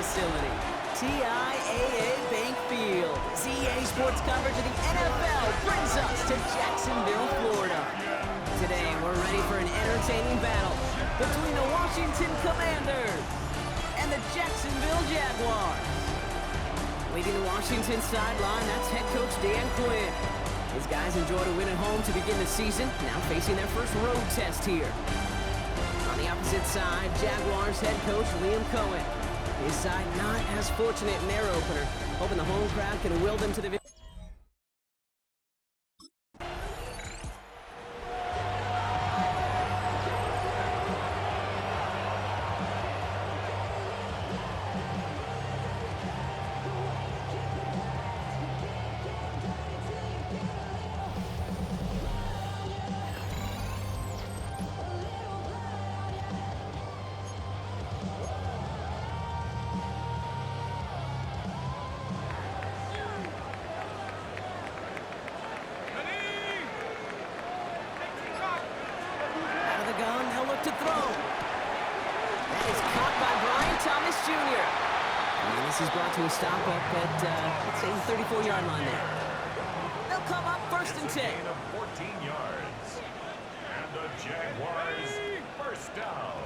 facility, TIAA Bank Field. EA Sports coverage of the NFL brings us to Jacksonville, Florida. Today, we're ready for an entertaining battle between the Washington Commanders and the Jacksonville Jaguars. Leading the Washington sideline, that's head coach Dan Quinn. His guys enjoyed a win at home to begin the season, now facing their first road test here. On the opposite side, Jaguars head coach Liam Cohen. His side not as fortunate in their opener, hoping the home crowd can will them to the victory. To throw. That is caught by Brian Thomas Jr. And this is brought to a stop up at, let's say, the 34-yard line there. They'll come up first and 10. Gain of 14 yards. And the Jaguars first down.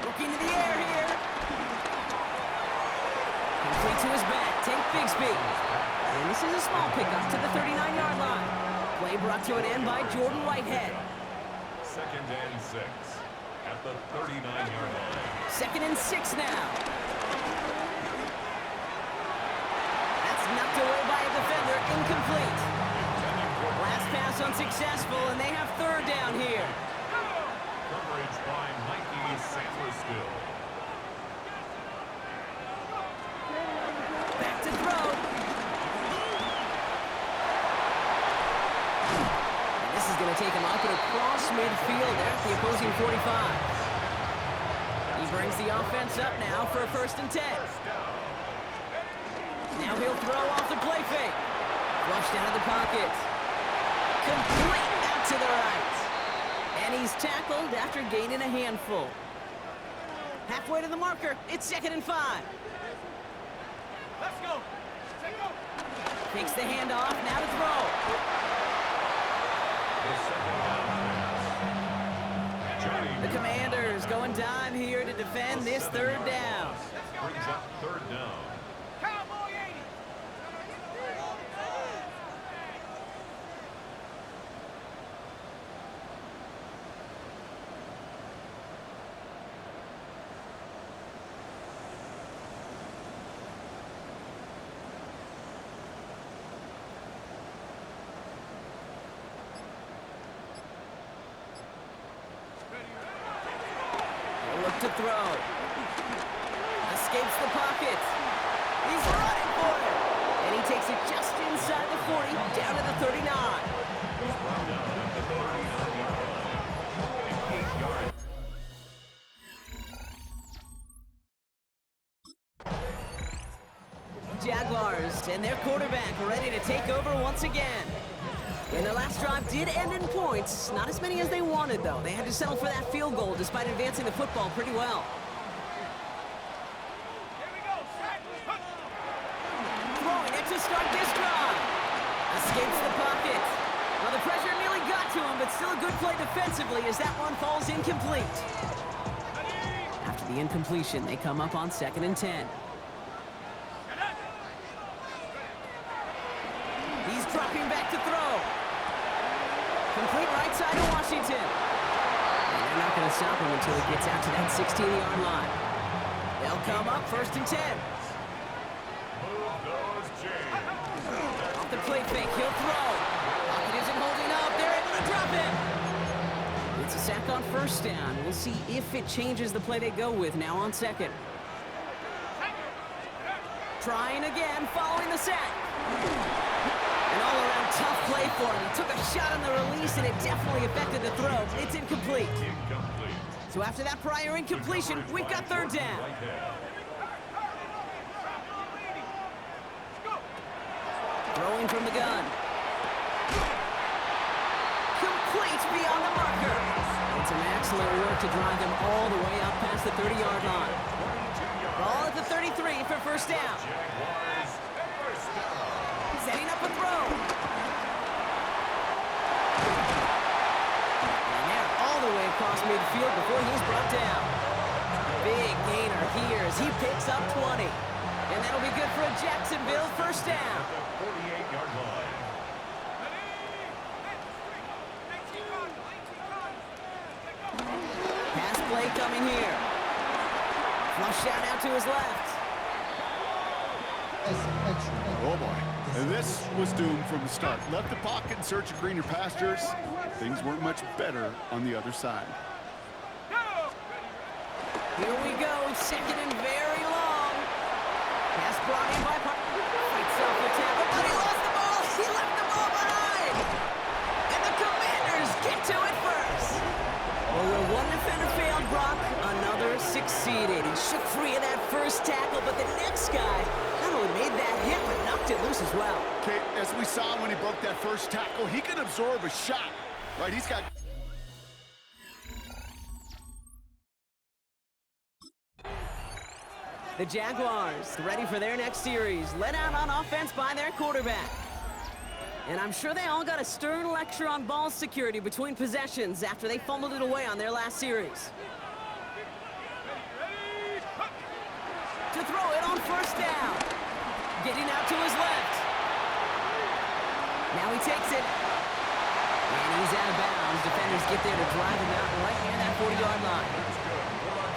Looking to the air here. Complete to his back. Take Bigsby. And this is a small pickup to the 39-yard line. Play brought to an end by Jordan Whitehead. 2nd and 6 at the 39-yard line. 2nd and 6 now. That's knocked away by a defender, incomplete. Last pass unsuccessful, and they have 3rd down here. Coverage by Mikey Sandlerstill. Back to throw. Going to take him up and across midfield there at the opposing 45. He brings the offense up now for a 1st and 10. Now he'll throw off the play fake. Flushed out of the pocket. Complete out to the right. And he's tackled after gaining a handful. Halfway to the marker. It's 2nd and 5. Let's go. Take go. Takes the handoff. Now to throw. The Commanders going dime here to defend this 3rd down. Brings up 3rd down. Cowboy 80. To throw. Escapes the pocket. He's running for it. And he takes it just inside the 40, down to the 39. Jaguars and their quarterback ready to take over once again. And their last drive did end in points. Not as many as they wanted, though. They had to settle for that field goal despite advancing the football pretty well. Here we go. Throwing it to start this drive. Escapes the pocket. Well, the pressure nearly got to him, but still a good play defensively as that one falls incomplete. After the incompletion, they come up on 2nd and 10. He's dropping back to throw. Complete right side of Washington. And they're not going to stop him until he gets out to that 16-yard line. They'll come up 1st and 10. Off the play fake, he'll throw. Pocket isn't holding up. They're able to drop him. It's a sack on 1st down. We'll see if it changes the play they go with now on 2nd. Trying again, following the sack. An all-around tough play for him. He took a shot on the release, and it definitely affected the throw. It's incomplete. So after that prior incompletion, we've got 3rd down. Throwing from the gun. Complete beyond the marker. It's an excellent work to drive them all the way up past the 30-yard line. Ball first down. Jaguars, first down. Setting up a throw. And they're all the way across midfield before he's brought down. Big gainer here as he picks up 20. And that'll be good for a Jacksonville first down. At the 48-yard line. Pass play coming here. Flush out to his left. Oh boy, and this was doomed from the start. Left the pocket in search of greener pastures. Things weren't much better on the other side. Here we go, second and very long. Pass brought in by fights off the tackle, but he lost the ball. He left the ball behind. And the Commanders get to it first. Well, where one defender failed, Brock, another succeeded. He shook free of that first tackle, but the next guy not only made that hit, but knocked it loose as well. Okay, as we saw when he broke that first tackle, he can absorb a shot, right? He's got... The Jaguars ready for their next series, led out on offense by their quarterback. And I'm sure they all got a stern lecture on ball security between possessions after they fumbled it away on their last series. To throw it on first down. Getting out to his left. Now he takes it. And he's out of bounds. Defenders get there to drive him out right near that 40-yard line.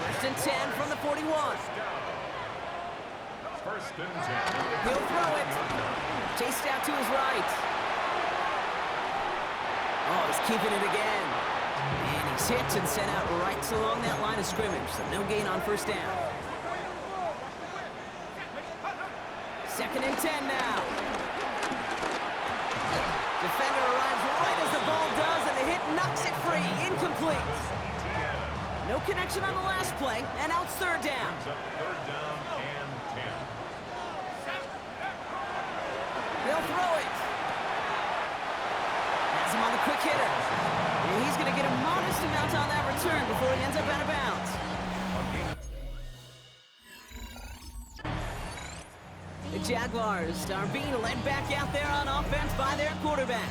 First and 10 from the 41. First and 10. He'll throw it. Chased out to his right. Oh, he's keeping it again. And he's hit and sent out right along that line of scrimmage, so no gain on first down. Second and 10 now. Defender arrives right as the ball does, and the hit knocks it free. Incomplete. No connection on the last play, and out third down. Third down and 10. They'll throw it. Has him on the quick hitter. And he's going to get a modest amount on that return before he ends up out of bounds. The Jaguars are being led back out there on offense by their quarterback.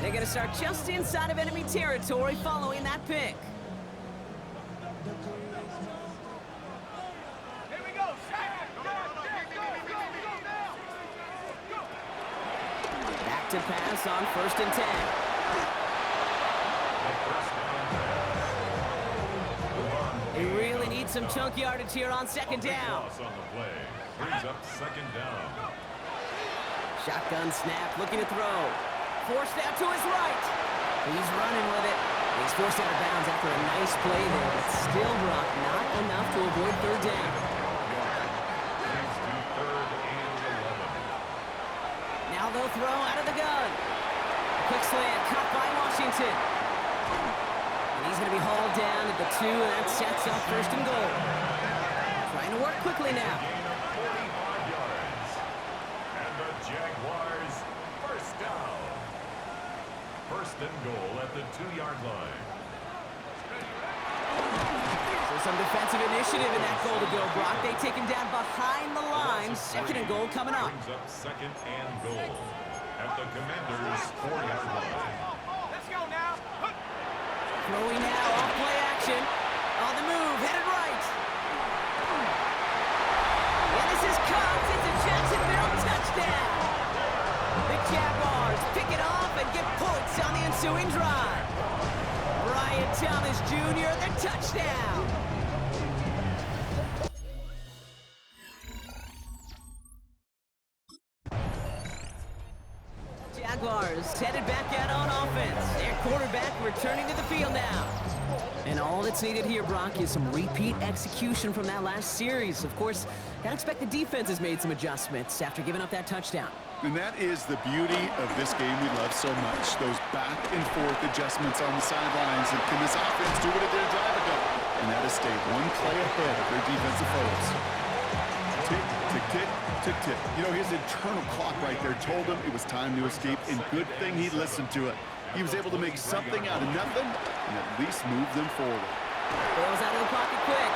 They're going to start just inside of enemy territory following that pick. Here we go. Back to pass on first and 10. They really need some chunk yardage here on second down. Loss on the play. Brings up second down. Shotgun snap, looking to throw. Forced out to his right. He's running with it. He's forced out of bounds after a nice play there, but still, Brock, not enough to avoid third down. Brings to third and 11. Now they'll throw out of the gun. Quick slant, caught by Washington. And he's going to be hauled down at the 2, and that sets up first and goal. Trying to work quickly now. Gain of 45 yards. And the Jaguars first down. First and goal at the 2-yard line. So some defensive initiative in that goal to go, Brock. They take him down behind the line. Second and goal coming up. Brings up second and goal at the Commanders' 4-yard line. Let's go now. Throwing now, off play action. On the move, headed right. And this is caught. It's a Jacksonville touchdown. The Jaguars pick it off and get points on the ensuing drive. Brian Thomas Jr., the touchdown. Jaguars headed back out on offense. Their quarterback returning to the field now. And all that's needed here, Brock, is some repeat execution from that last series. Of course, gotta expect the defense has made some adjustments after giving up that touchdown. And that is the beauty of this game we love so much. Those back and forth adjustments on the sidelines. And can this offense do what it did a drive ago? And that is stay one play ahead of their defensive foes. Tick, tick, tick, tick, tick. You know, his internal clock right there told him it was time to escape, and good thing he listened to it. He was able to make something out of nothing and at least move them forward. Bails out of the pocket quick.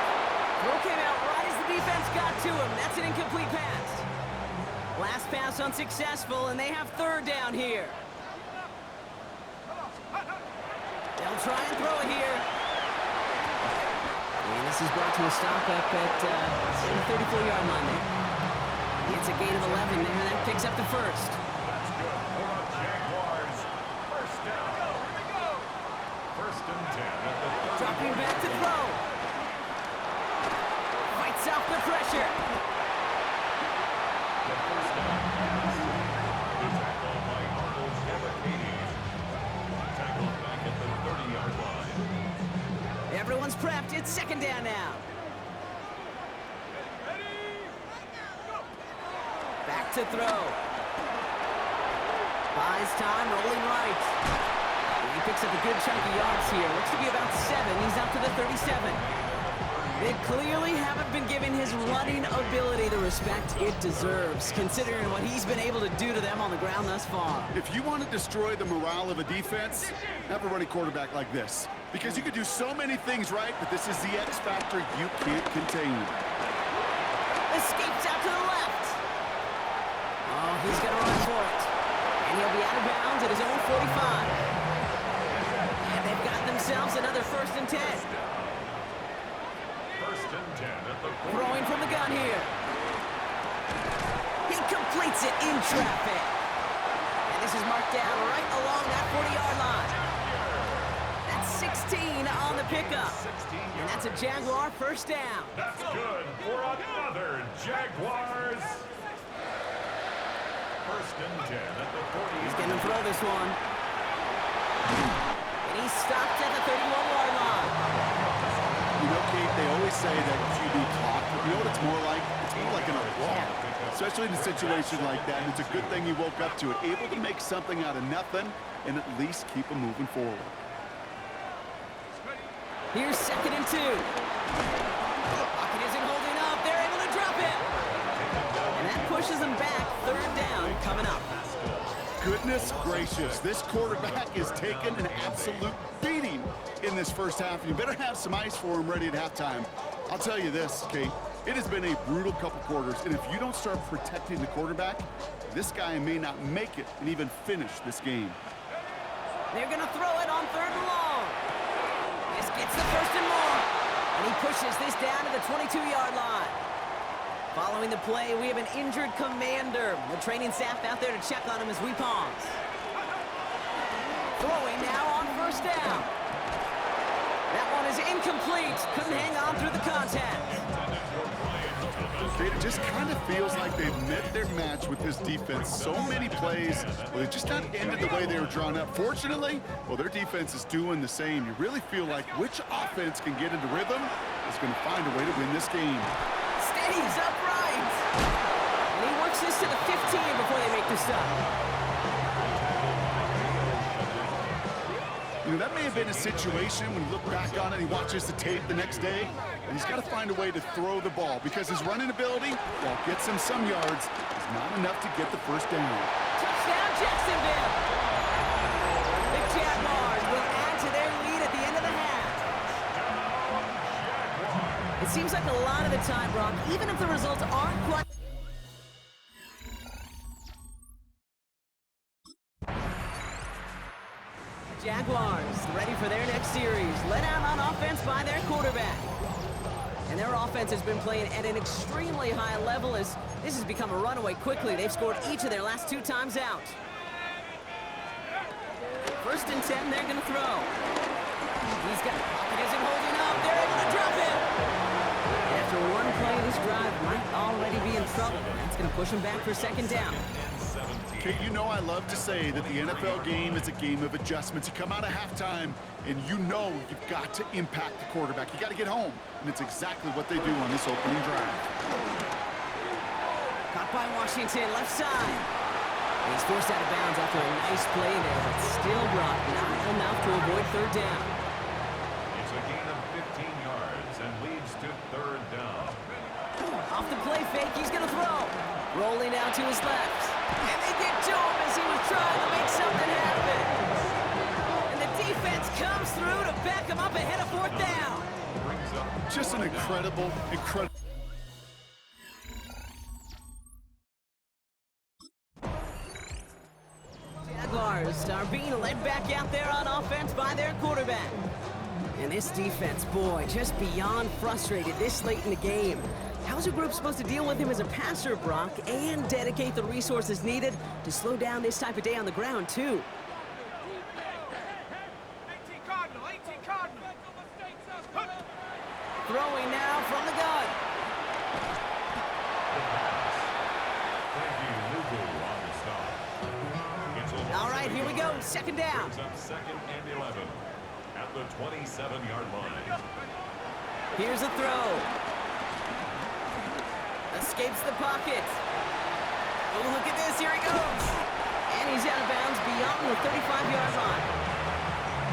Throw came out right as the defense got to him. That's an incomplete pass. Last pass unsuccessful, and they have third down here. They'll try and throw it here. And this is brought to a stop up at the 34-yard line there. It's a gain of 11 there. That picks up the first. That's good for the Jaguars. First down. First and 10 at the 30. Dropping back to throw. Fights off the pressure. The first down pass. The tackle by Arnold's ep40. Tackled back at the 30-yard line. Everyone's prepped. It's second down now. Back to throw. Buys time, rolling right. He picks up a good chunk of yards here. Looks to be about 7. He's up to the 37. They clearly haven't been giving his running ability the respect it deserves, considering what he's been able to do to them on the ground thus far. If you want to destroy the morale of a defense, have a running quarterback like this. Because you can do so many things right, but this is the X factor you can't contain. Escapes out to the left. Oh, he's going to run for it. And he'll be out of bounds at his own 45. And they've got themselves another first and 10. First and 10 at the 40. Throwing from the gun here. He completes it in traffic. And this is marked down right along that 40-yard line. That's 16 on the pickup. 16 yards. And that's a Jaguar first down. That's good for another Jaguars. First and 10 at the 40. He's going to throw this one. And he's stopped at the 31-yard line. You know, Kate, they always say that QB clock. You know what it's more like? It's more like an alarm. Especially in a situation like that. And it's a good thing you woke up to it. Able to make something out of nothing and at least keep them moving forward. Here's second and 2. Pocket isn't holding up. They're able to drop it. And that pushes them back. Third down coming up. Goodness gracious, this quarterback is taking an absolute beating in this first half. You better have some ice for him ready at halftime. I'll tell you this, Kate, it has been a brutal couple quarters, and if you don't start protecting the quarterback, this guy may not make it and even finish this game. They're going to throw it on third and long. This gets the first and more. And he pushes this down to the 22-yard line. Following the play, we have an injured commander. The training staff out there to check on him as we pause. Throwing now on first down. That one is incomplete. Couldn't hang on through the contact. It just kind of feels like they've met their match with this defense. So many plays, well, they just not ended the way they were drawn up. Fortunately, well, their defense is doing the same. You really feel like which offense can get into rhythm is going to find a way to win this game. Steadies upright. And he works this to the 15 before they make the stop. You know, that may have been a situation when you look back on it, he watches the tape the next day, and he's got to find a way to throw the ball because his running ability, while it gets him some yards, is not enough to get the first down. Touchdown, Jacksonville. The Jaguars will add to their lead at the end of the half. It seems like a lot of the time, Brock, even if the results aren't quite... Jaguars ready for their next series, led out on offense by their quarterback. And their offense has been playing at an extremely high level as this has become a runaway quickly. They've scored each of their last 2 times out. First and 10, they're going to throw. He's got pocket isn't holding up. They're able to drop it. And after one play, this drive might already be in trouble. That's going to push him back for second down. Kate, you know I love to say that the NFL game is a game of adjustments. You come out of halftime, and you know you've got to impact the quarterback. You got to get home, and it's exactly what they do on this opening drive. Caught by Washington, left side. And he's forced out of bounds after a nice play there, but still brought not enough to avoid third down. It's a gain of 15 yards and leads to third down. Off the play fake, he's going to throw. Rolling out to his left. And they get to him as he was trying to make something happen. And the defense comes through to back him up ahead of fourth down. Just an incredible... Superstar being led back out there on offense by their quarterback. And this defense, boy, just beyond frustrated this late in the game. How's a group supposed to deal with him as a passer, Brock, and dedicate the resources needed to slow down this type of day on the ground, too? 18 Cardinal, 18 Cardinal. Throwing now from the gun. Thank you, Lugu, on the stop. All right, here we go. Second down. Brings up 2nd and 11 at the 27-yard line. Here's a throw. Escapes the pocket. Oh, look at this. Here he goes. And he's out of bounds beyond the 35-yard line.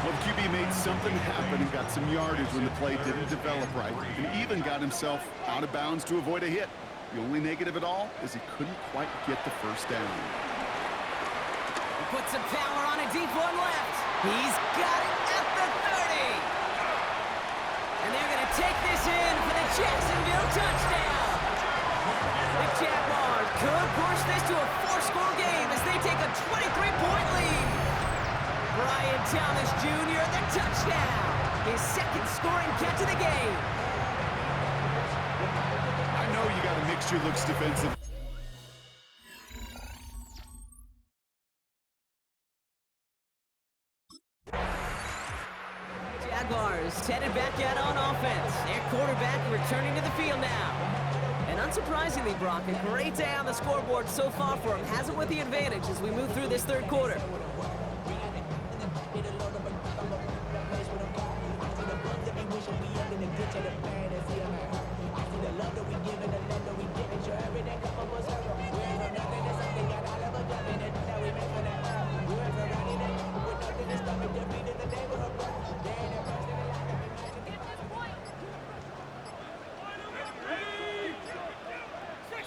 Well, the QB made something happen and got some yardage when the play didn't develop right, and even got himself out of bounds to avoid a hit. The only negative at all is he couldn't quite get the first down. He puts some power on a deep one left. He's got it at the 30. And they're going to take this in for the Jacksonville touchdown. The Jaguars could push this to a 4-score game as they take a 23-point lead. Brian Thomas Jr., the touchdown. His second scoring catch of the game. I know you got to mix your looks defensive. Jaguars headed back out on offense. Their quarterback returning to the field now. And unsurprisingly, Brock, a great day on the scoreboard so far for him. Has it with the advantage as we move through this third quarter.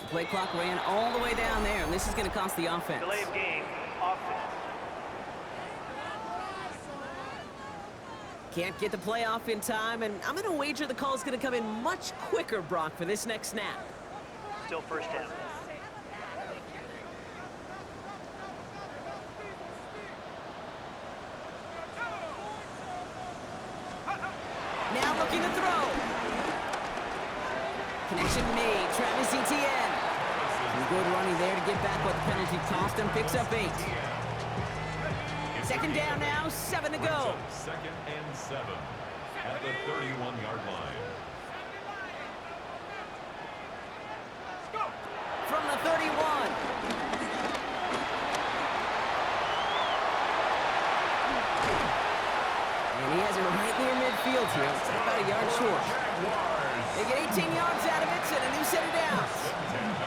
The play clock ran all the way down there, and this is going to cost the offense. Delay of game, offense. Can't get the play off in time, and I'm going to wager the call is going to come in much quicker, Brock, for this next snap. Still first down. Now looking to throw. Connection made. Travis Etienne. Some good running there to get back what the penalty cost him. Picks up 8. Second down now, 7 to go. 2nd and 7 at the 31-yard line. From the 31. And he has it right near midfield here. It's about a yard short. They get 18 yards out of it and a new set of downs.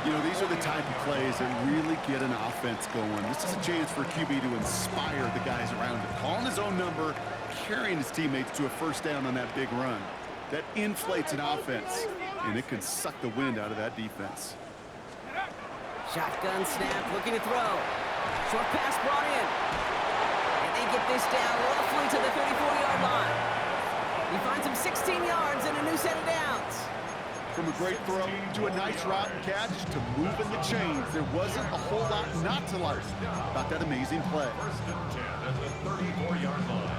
You know, these are the type of plays that really get an offense going. This is a chance for QB to inspire the guys around him. Calling his own number, carrying his teammates to a first down on that big run. That inflates an offense, and it can suck the wind out of that defense. Shotgun snap, looking to throw. Short pass brought in. And they get this down roughly to the 34-yard line. He finds him 16 yards and a new set of downs. From a great throw to a nice route and catch to moving the chains, there wasn't a whole lot not to like about that amazing play. 1st and 10 at the 34-yard line.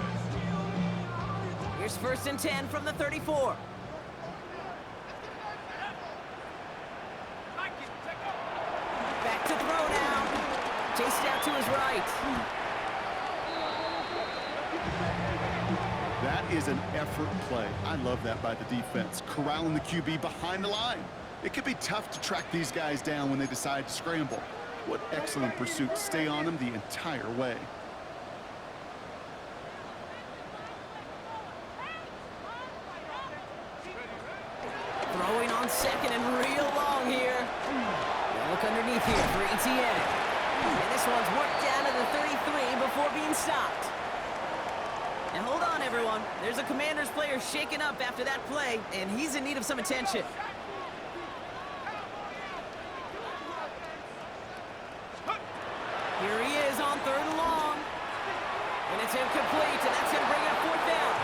Here's 1st and 10 from the 34. Back to throw now. Chased out to his right. That is an effort play. I love that by the defense. Corralling the QB behind the line. It can be tough to track these guys down when they decide to scramble. What excellent pursuit. Stay on them the entire way. Throwing on second and real long here. Now look underneath here for Etienne. And this one's worked down to the 33 before being stopped. Now hold on, everyone. There's a Commanders player shaken up after that play, and he's in need of some attention. Here he is on 3rd and long. And it's incomplete, and that's going to bring up 4th down.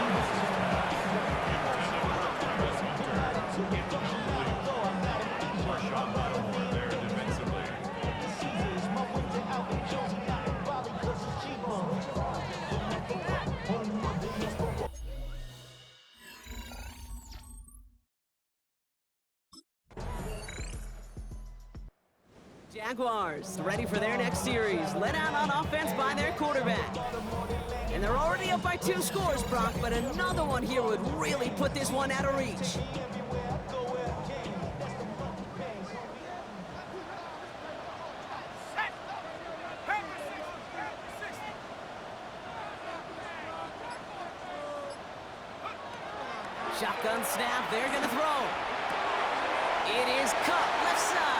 Jaguars ready for their next series, led out on offense by their quarterback. And they're already up by 2 scores, Brock, but another one here would really put this one out of reach. Shotgun snap, they're gonna throw. It is cut left side.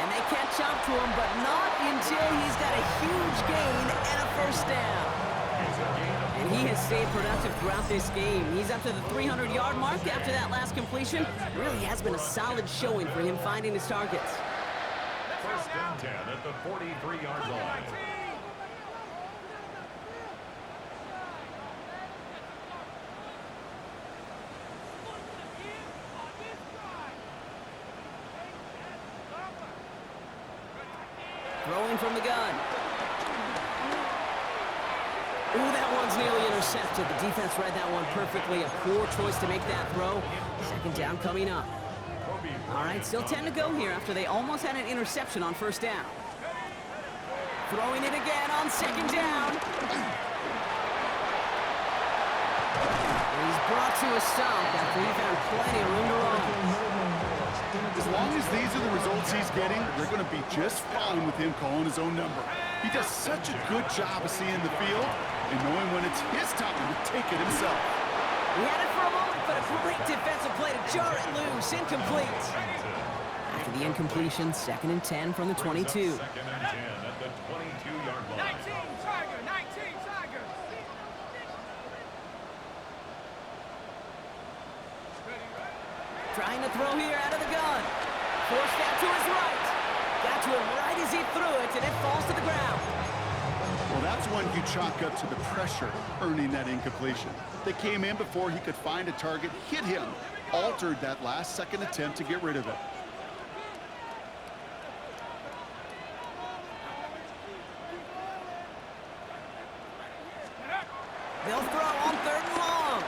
And they catch up to him, but not until he's got a huge gain and a first down. And he has stayed productive throughout this game. He's up to the 300-yard mark after that last completion. Really has been a solid showing for him finding his targets. First and 10 at the 43-yard line. Throwing from the gun. Ooh, that one's nearly intercepted. The defense read that one perfectly. A poor choice to make that throw. Second down coming up. All right, still 10 to go here after they almost had an interception on first down. Throwing it again on second down. And he's brought to a stop after he found plenty of room to run. As long as these are the results he's getting, they're going to be just fine with him calling his own number. He does such a good job of seeing the field and knowing when it's his time to take it himself. He had it for a moment, but a great defensive play to jar it loose. Incomplete. After the incompletion, 2nd and 10 from the 22. Second and 10 at the 22-yard line. 19 Tiger, 19 Tiger. Trying to throw here out of the gun. Forced that to his right. Got to him right as he threw it, and it falls to the ground. Well, that's one you chalk up to the pressure earning that incompletion. They came in before he could find a target, hit him, altered that last second attempt to get rid of it. They'll throw on 3rd and long.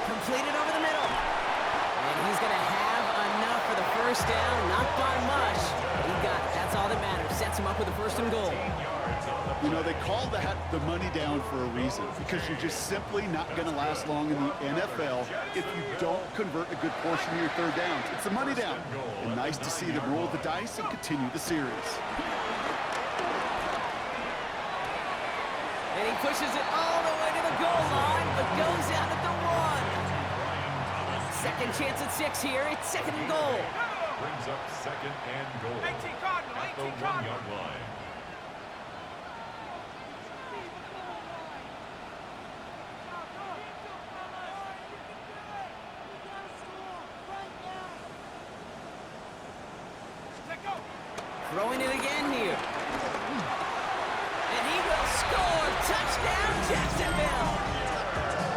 Completed over the middle. And he's going to have enough for the first down. Not by much. He got it. That's all that matters. Sets him up with a 1st and goal. You know, they call that the money down for a reason, because you're just simply not going to last long in the NFL if you don't convert a good portion of your 3rd downs. It's the money down. And nice to see them roll the dice and continue the series. And he pushes it all the way to the goal line, but goes out at the 1. Second chance at 6 here. It's 2nd and goal. Brings up 2nd and goal 18 Cardinal, at the 18 Cardinal. 1-yard line. Throwing it again here. And he will score. Touchdown, Jacksonville.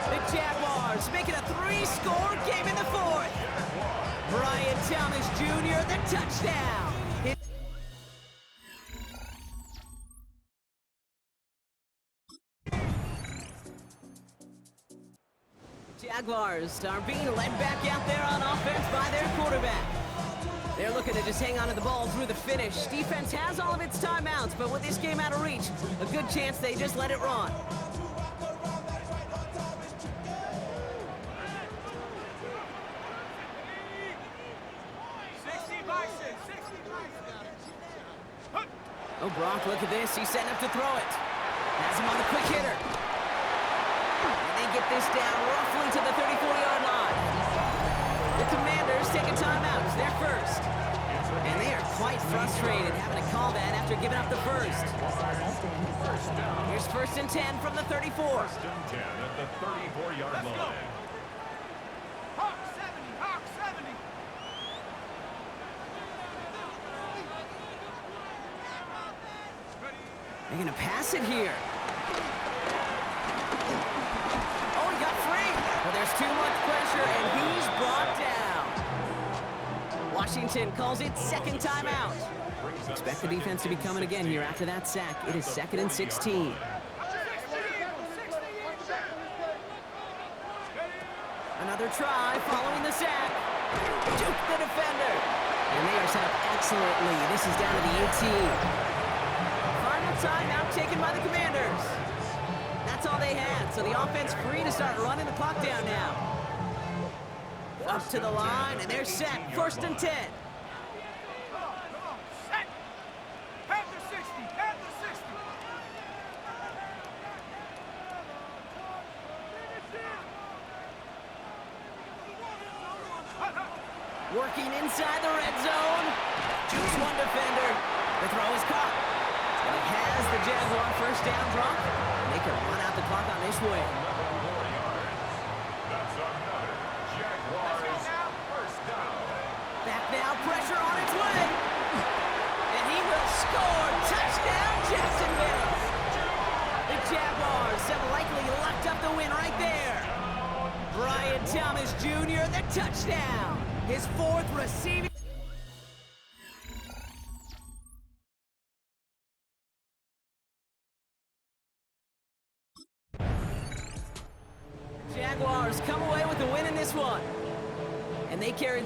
The Jaguars make it a 3-score game in the 4th. Brian Thomas Jr., the touchdown. Jaguars are being led back out there on offense by their quarterback. They're looking to just hang on to the ball through the finish. Defense has all of its timeouts, but with this game out of reach, a good chance they just let it run. Oh, Brock, look at this. He's setting up to throw it. Has him on the quick hitter. And they get this down roughly to the 34-yard line. The Commanders take a timeout. It's their first. And they are quite frustrated having to call that after giving up the first. Here's 1st and 10 from the 34. 1st and 10 at the 34-yard line. Hawk 70, Hawk 70. They're going to pass it here. Oh, he got free. But there's too much pressure, and he's brought down. Washington calls it 2nd timeout. Expect the defense to be coming again here after that sack. It is 2nd and 16. Another try following the sack. Juke the defender. And Jaguars set up excellently. This is down to the 18. Final timeout taken by the Commanders. That's all they had, so the offense free to start running the clock down now. Up to the line, and they're set. First and 10. Come on, set. Panther 60, Panther 60. Working inside the red zone. Choose one defender. The throw is caught. And it has the Jaguar first down drop. And they can run out the clock on this way. That's another Jaguars first down. Back now, pressure on its way. And he will score. Touchdown, Jacksonville. The Jaguars have likely locked up the win right there. Brian Thomas Jr., the touchdown. His fourth receiving. Jaguars come away with the win in this one. And they carried